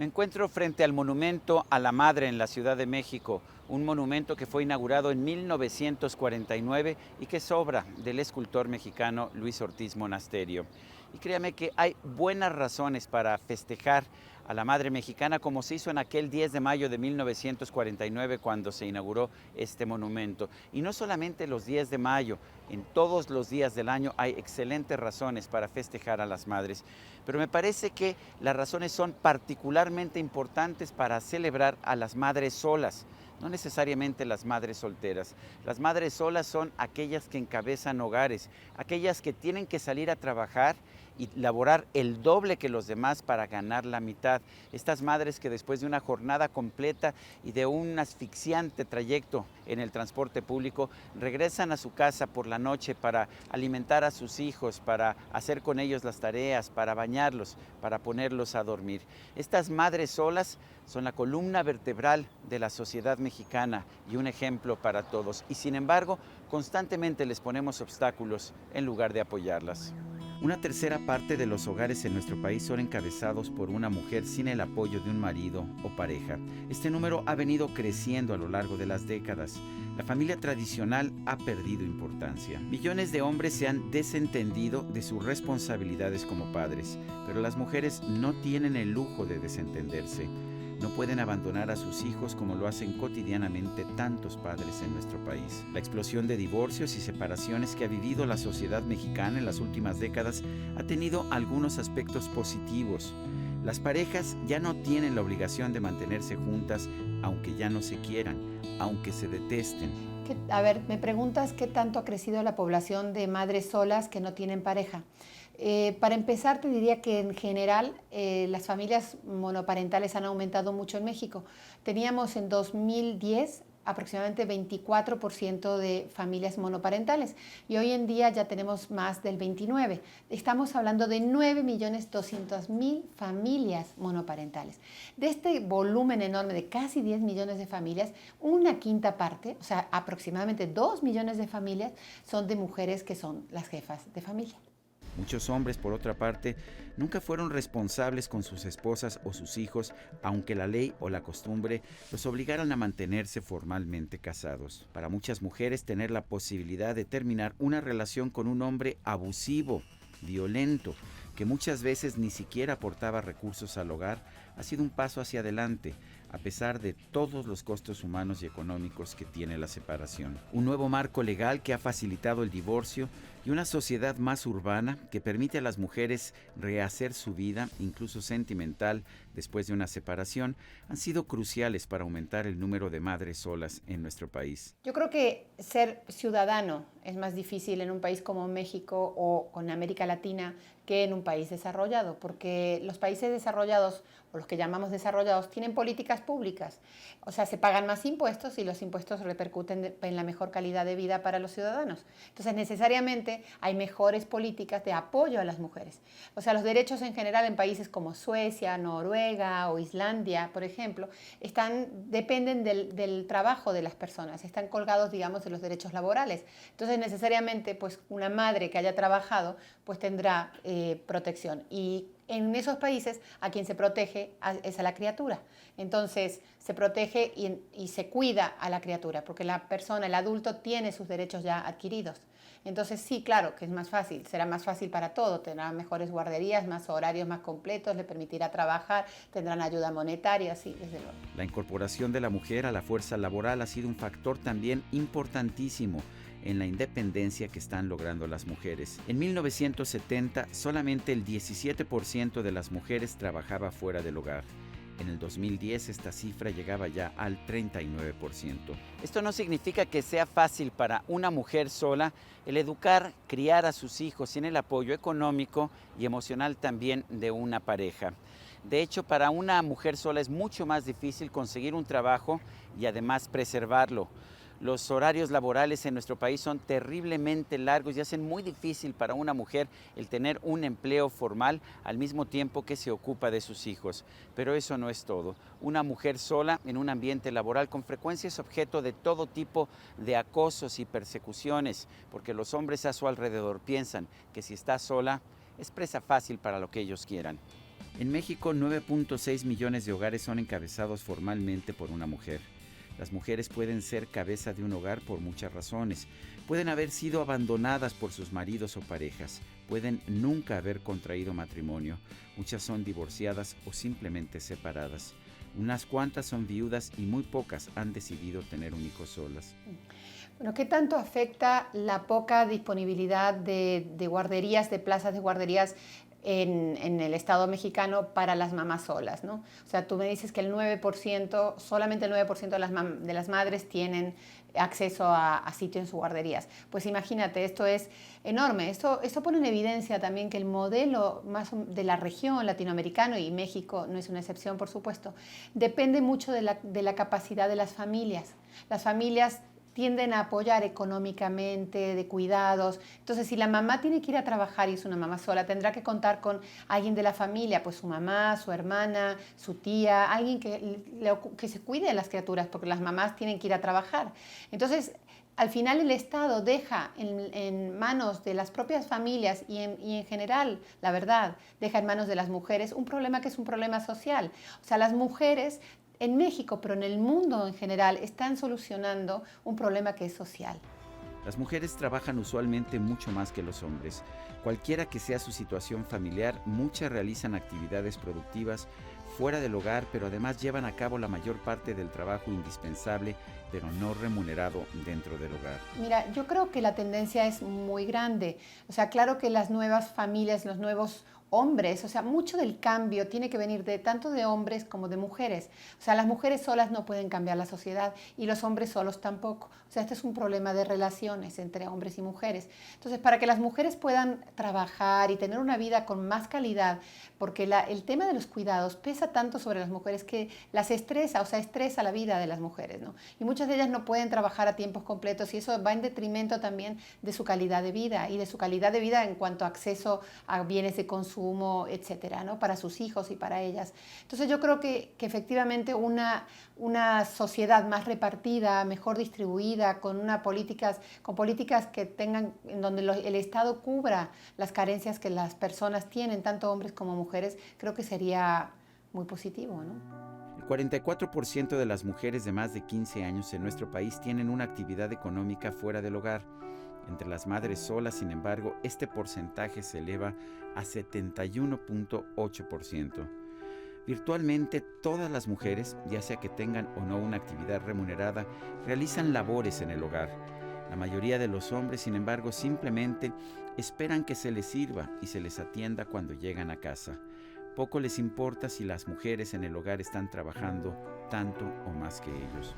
Me encuentro frente al monumento a la Madre en la Ciudad de México, un monumento que fue inaugurado en 1949 y que es obra del escultor mexicano Luis Ortiz Monasterio. Y créame que hay buenas razones para festejar a la Madre Mexicana como se hizo en aquel 10 de mayo de 1949 cuando se inauguró este monumento. Y no solamente los 10 de mayo, en todos los días del año hay excelentes razones para festejar a las madres. Pero me parece que las razones son particularmente importantes para celebrar a las madres solas, no necesariamente las madres solteras. Las madres solas son aquellas que encabezan hogares, aquellas que tienen que salir a trabajar y laborar el doble que los demás para ganar la mitad. Estas madres que después de una jornada completa y de un asfixiante trayecto en el transporte público, regresan a su casa por la noche para alimentar a sus hijos, para hacer con ellos las tareas, para bañarlos, para ponerlos a dormir. Estas madres solas son la columna vertebral de la sociedad mexicana y un ejemplo para todos. Y sin embargo, constantemente les ponemos obstáculos en lugar de apoyarlas. Una tercera parte de los hogares en nuestro país son encabezados por una mujer sin el apoyo de un marido o pareja. Este número ha venido creciendo a lo largo de las décadas. La familia tradicional ha perdido importancia. Millones de hombres se han desentendido de sus responsabilidades como padres, pero las mujeres no tienen el lujo de desentenderse. No pueden abandonar a sus hijos como lo hacen cotidianamente tantos padres en nuestro país. La explosión de divorcios y separaciones que ha vivido la sociedad mexicana en las últimas décadas ha tenido algunos aspectos positivos. Las parejas ya no tienen la obligación de mantenerse juntas, aunque ya no se quieran, aunque se detesten. A ver, me preguntas qué tanto ha crecido la población de madres solas que no tienen pareja. Para empezar, te diría que en general las familias monoparentales han aumentado mucho en México. Teníamos en 2010 aproximadamente 24% de familias monoparentales y hoy en día ya tenemos más del 29%. Estamos hablando de 9.200.000 familias monoparentales. De este volumen enorme de casi 10 millones de familias, una quinta parte, o sea, aproximadamente 2 millones de familias son de mujeres que son las jefas de familia. Muchos hombres, por otra parte, nunca fueron responsables con sus esposas o sus hijos, aunque la ley o la costumbre los obligaran a mantenerse formalmente casados. Para muchas mujeres, tener la posibilidad de terminar una relación con un hombre abusivo, violento, que muchas veces ni siquiera aportaba recursos al hogar, ha sido un paso hacia adelante, a pesar de todos los costos humanos y económicos que tiene la separación. Un nuevo marco legal que ha facilitado el divorcio y una sociedad más urbana que permite a las mujeres rehacer su vida, incluso sentimental, después de una separación, han sido cruciales para aumentar el número de madres solas en nuestro país. Yo creo que ser ciudadano es más difícil en un país como México o con América Latina que en un país desarrollado, porque los países desarrollados, o los que llamamos desarrollados, tienen políticas públicas. O sea, se pagan más impuestos y los impuestos repercuten en la mejor calidad de vida para los ciudadanos. Entonces, necesariamente hay mejores políticas de apoyo a las mujeres. O sea, los derechos en general en países como Suecia, Noruega o Islandia, por ejemplo, dependen del trabajo de las personas, están colgados, digamos, de los derechos laborales. Entonces, necesariamente, pues, una madre que haya trabajado, pues tendrá protección. Y en esos países a quien se protege es a la criatura. Entonces se protege y se cuida a la criatura, porque la persona, el adulto, tiene sus derechos ya adquiridos. Entonces sí, claro que es más fácil, será más fácil para todo, tendrá mejores guarderías, más horarios más completos, le permitirá trabajar, tendrán ayuda monetaria, sí, desde luego. La incorporación de la mujer a la fuerza laboral ha sido un factor también importantísimo en la independencia que están logrando las mujeres. En 1970, solamente el 17% de las mujeres trabajaba fuera del hogar. En el 2010 esta cifra llegaba ya al 39%. Esto no significa que sea fácil para una mujer sola el educar, criar a sus hijos sin el apoyo económico y emocional también de una pareja. De hecho, para una mujer sola es mucho más difícil conseguir un trabajo y además preservarlo. Los horarios laborales en nuestro país son terriblemente largos y hacen muy difícil para una mujer el tener un empleo formal al mismo tiempo que se ocupa de sus hijos. Pero eso no es todo. Una mujer sola en un ambiente laboral con frecuencia es objeto de todo tipo de acosos y persecuciones, porque los hombres a su alrededor piensan que si está sola es presa fácil para lo que ellos quieran. En México, 9.6 millones de hogares son encabezados formalmente por una mujer. Las mujeres pueden ser cabeza de un hogar por muchas razones. Pueden haber sido abandonadas por sus maridos o parejas. Pueden nunca haber contraído matrimonio. Muchas son divorciadas o simplemente separadas. Unas cuantas son viudas y muy pocas han decidido tener un hijo solas. Bueno, ¿qué tanto afecta la poca disponibilidad de guarderías, de plazas de guarderías en el Estado mexicano para las mamás solas, ¿no? O sea, tú me dices que solamente el 9% de las madres tienen acceso a sitio en sus guarderías. Pues imagínate, esto es enorme. Esto pone en evidencia también que el modelo más de la región latinoamericano, y México no es una excepción, por supuesto, depende mucho de la capacidad de las familias. Las familias tienden a apoyar económicamente, de cuidados. Entonces, si la mamá tiene que ir a trabajar y es una mamá sola, tendrá que contar con alguien de la familia, pues su mamá, su hermana, su tía, alguien que se cuide de las criaturas, porque las mamás tienen que ir a trabajar. Entonces, al final el Estado deja en manos de las propias familias y en general, la verdad, deja en manos de las mujeres un problema que es un problema social. O sea, las mujeres en México, pero en el mundo en general, están solucionando un problema que es social. Las mujeres trabajan usualmente mucho más que los hombres. Cualquiera que sea su situación familiar, muchas realizan actividades productivas fuera del hogar, pero además llevan a cabo la mayor parte del trabajo indispensable, pero no remunerado dentro del hogar. Mira, yo creo que la tendencia es muy grande. O sea, claro que las nuevas familias, los nuevos hombres, o sea, mucho del cambio tiene que venir tanto de hombres como de mujeres. O sea, las mujeres solas no pueden cambiar la sociedad y los hombres solos tampoco. O sea, este es un problema de relaciones entre hombres y mujeres. Entonces, para que las mujeres puedan trabajar y tener una vida con más calidad, porque el tema de los cuidados pesa tanto sobre las mujeres que las estresa, o sea, estresa la vida de las mujeres, ¿no? Y muchas de ellas no pueden trabajar a tiempos completos y eso va en detrimento también de su calidad de vida y de su calidad de vida en cuanto a acceso a bienes de consumo, etcétera, ¿no? Para sus hijos y para ellas. Entonces yo creo que efectivamente una sociedad más repartida, mejor distribuida, con políticas que tengan, en donde el Estado cubra las carencias que las personas tienen, tanto hombres como mujeres, creo que sería muy positivo, ¿no? El 44% de las mujeres de más de 15 años en nuestro país tienen una actividad económica fuera del hogar. Entre las madres solas, sin embargo, este porcentaje se eleva a 71.8%. Virtualmente todas las mujeres, ya sea que tengan o no una actividad remunerada, realizan labores en el hogar. La mayoría de los hombres, sin embargo, simplemente esperan que se les sirva y se les atienda cuando llegan a casa. Poco les importa si las mujeres en el hogar están trabajando tanto o más que ellos.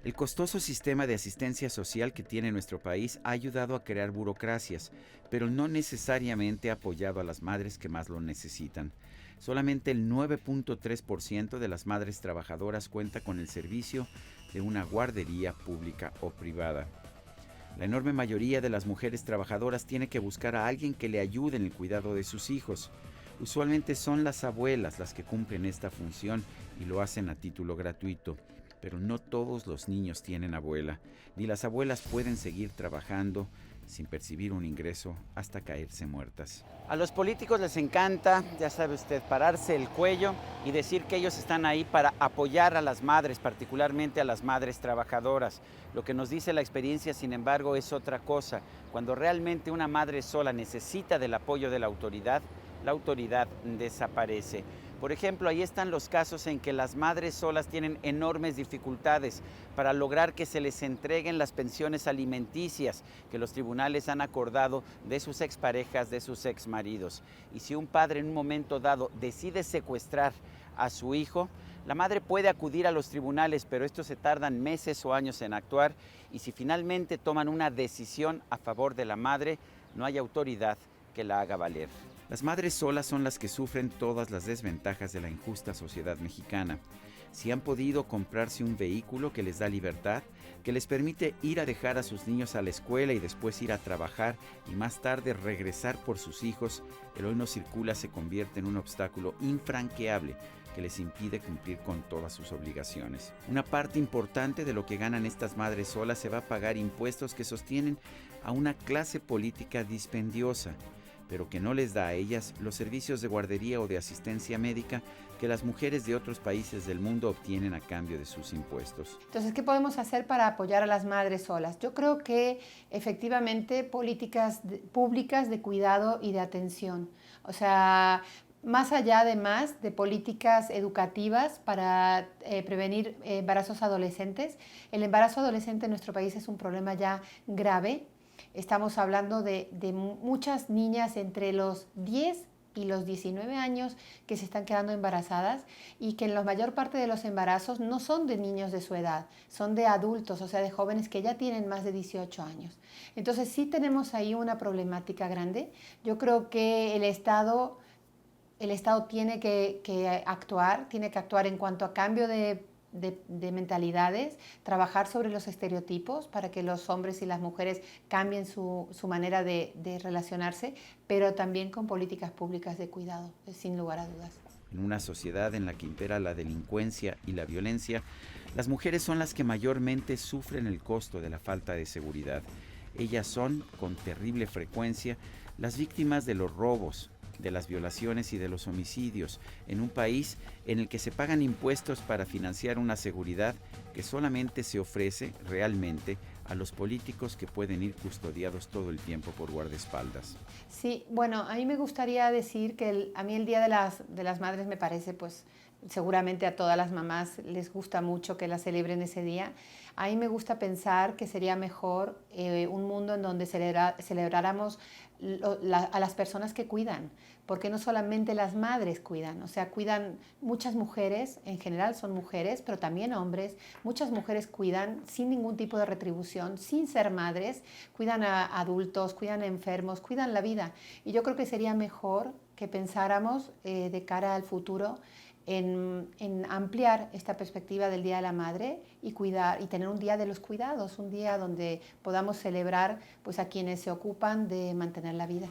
El costoso sistema de asistencia social que tiene nuestro país ha ayudado a crear burocracias, pero no necesariamente ha apoyado a las madres que más lo necesitan. Solamente el 9.3% de las madres trabajadoras cuenta con el servicio de una guardería pública o privada. La enorme mayoría de las mujeres trabajadoras tiene que buscar a alguien que le ayude en el cuidado de sus hijos. Usualmente son las abuelas las que cumplen esta función y lo hacen a título gratuito. Pero no todos los niños tienen abuela, ni las abuelas pueden seguir trabajando sin percibir un ingreso hasta caerse muertas. A los políticos les encanta, ya sabe usted, pararse el cuello y decir que ellos están ahí para apoyar a las madres, particularmente a las madres trabajadoras. Lo que nos dice la experiencia, sin embargo, es otra cosa. Cuando realmente una madre sola necesita del apoyo de la autoridad desaparece. Por ejemplo, ahí están los casos en que las madres solas tienen enormes dificultades para lograr que se les entreguen las pensiones alimenticias que los tribunales han acordado de sus exparejas, de sus exmaridos. Y si un padre en un momento dado decide secuestrar a su hijo, la madre puede acudir a los tribunales, pero estos se tardan meses o años en actuar y si finalmente toman una decisión a favor de la madre, no hay autoridad que la haga valer. Las madres solas son las que sufren todas las desventajas de la injusta sociedad mexicana. Si han podido comprarse un vehículo que les da libertad, que les permite ir a dejar a sus niños a la escuela y después ir a trabajar y más tarde regresar por sus hijos, el hoy no circula se convierte en un obstáculo infranqueable que les impide cumplir con todas sus obligaciones. Una parte importante de lo que ganan estas madres solas se va a pagar impuestos que sostienen a una clase política dispendiosa. pero que no les da a ellas los servicios de guardería o de asistencia médica que las mujeres de otros países del mundo obtienen a cambio de sus impuestos. Entonces, ¿qué podemos hacer para apoyar a las madres solas? Yo creo que efectivamente políticas públicas de cuidado y de atención. O sea, más allá además de políticas educativas para prevenir embarazos adolescentes. El embarazo adolescente en nuestro país es un problema ya grave. Estamos hablando de muchas niñas entre los 10 y los 19 años que se están quedando embarazadas y que en la mayor parte de los embarazos no son de niños de su edad, son de adultos, o sea, de jóvenes que ya tienen más de 18 años. Entonces sí tenemos ahí una problemática grande. Yo creo que el Estado tiene que actuar en cuanto a cambio de mentalidades, trabajar sobre los estereotipos para que los hombres y las mujeres cambien su manera de relacionarse, pero también con políticas públicas de cuidado, sin lugar a dudas. En una sociedad en la que impera la delincuencia y la violencia, las mujeres son las que mayormente sufren el costo de la falta de seguridad. Ellas son, con terrible frecuencia, las víctimas de los robos, de las violaciones y de los homicidios, en un país en el que se pagan impuestos para financiar una seguridad que solamente se ofrece realmente a los políticos que pueden ir custodiados todo el tiempo por guardaespaldas. Sí, bueno, a mí me gustaría decir que a mí el Día de las Madres me parece, pues, seguramente a todas las mamás les gusta mucho que la celebren ese día. A mí me gusta pensar que sería mejor un mundo en donde celebráramos a las personas que cuidan, porque no solamente las madres cuidan, o sea, cuidan muchas mujeres, en general son mujeres, pero también hombres. Muchas mujeres cuidan sin ningún tipo de retribución, sin ser madres, cuidan a adultos, cuidan a enfermos, cuidan la vida. Y yo creo que sería mejor que pensáramos de cara al futuro en ampliar esta perspectiva del Día de la Madre y cuidar y tener un día de los cuidados, un día donde podamos celebrar, pues, a quienes se ocupan de mantener la vida.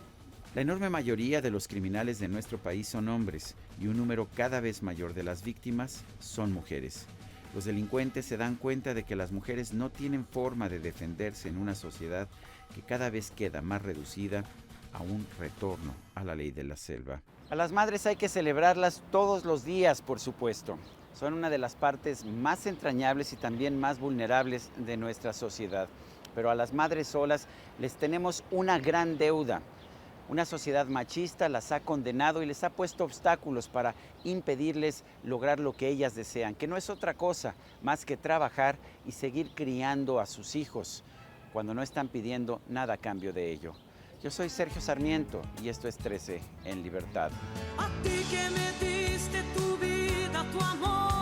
La enorme mayoría de los criminales de nuestro país son hombres y un número cada vez mayor de las víctimas son mujeres. Los delincuentes se dan cuenta de que las mujeres no tienen forma de defenderse en una sociedad que cada vez queda más reducida a un retorno a la ley de la selva. A las madres hay que celebrarlas todos los días, por supuesto. Son una de las partes más entrañables y también más vulnerables de nuestra sociedad. Pero a las madres solas les tenemos una gran deuda. Una sociedad machista las ha condenado y les ha puesto obstáculos para impedirles lograr lo que ellas desean, que no es otra cosa más que trabajar y seguir criando a sus hijos, cuando no están pidiendo nada a cambio de ello. Yo soy Sergio Sarmiento y esto es 13 en Libertad. A ti que me diste tu vida, tu amor.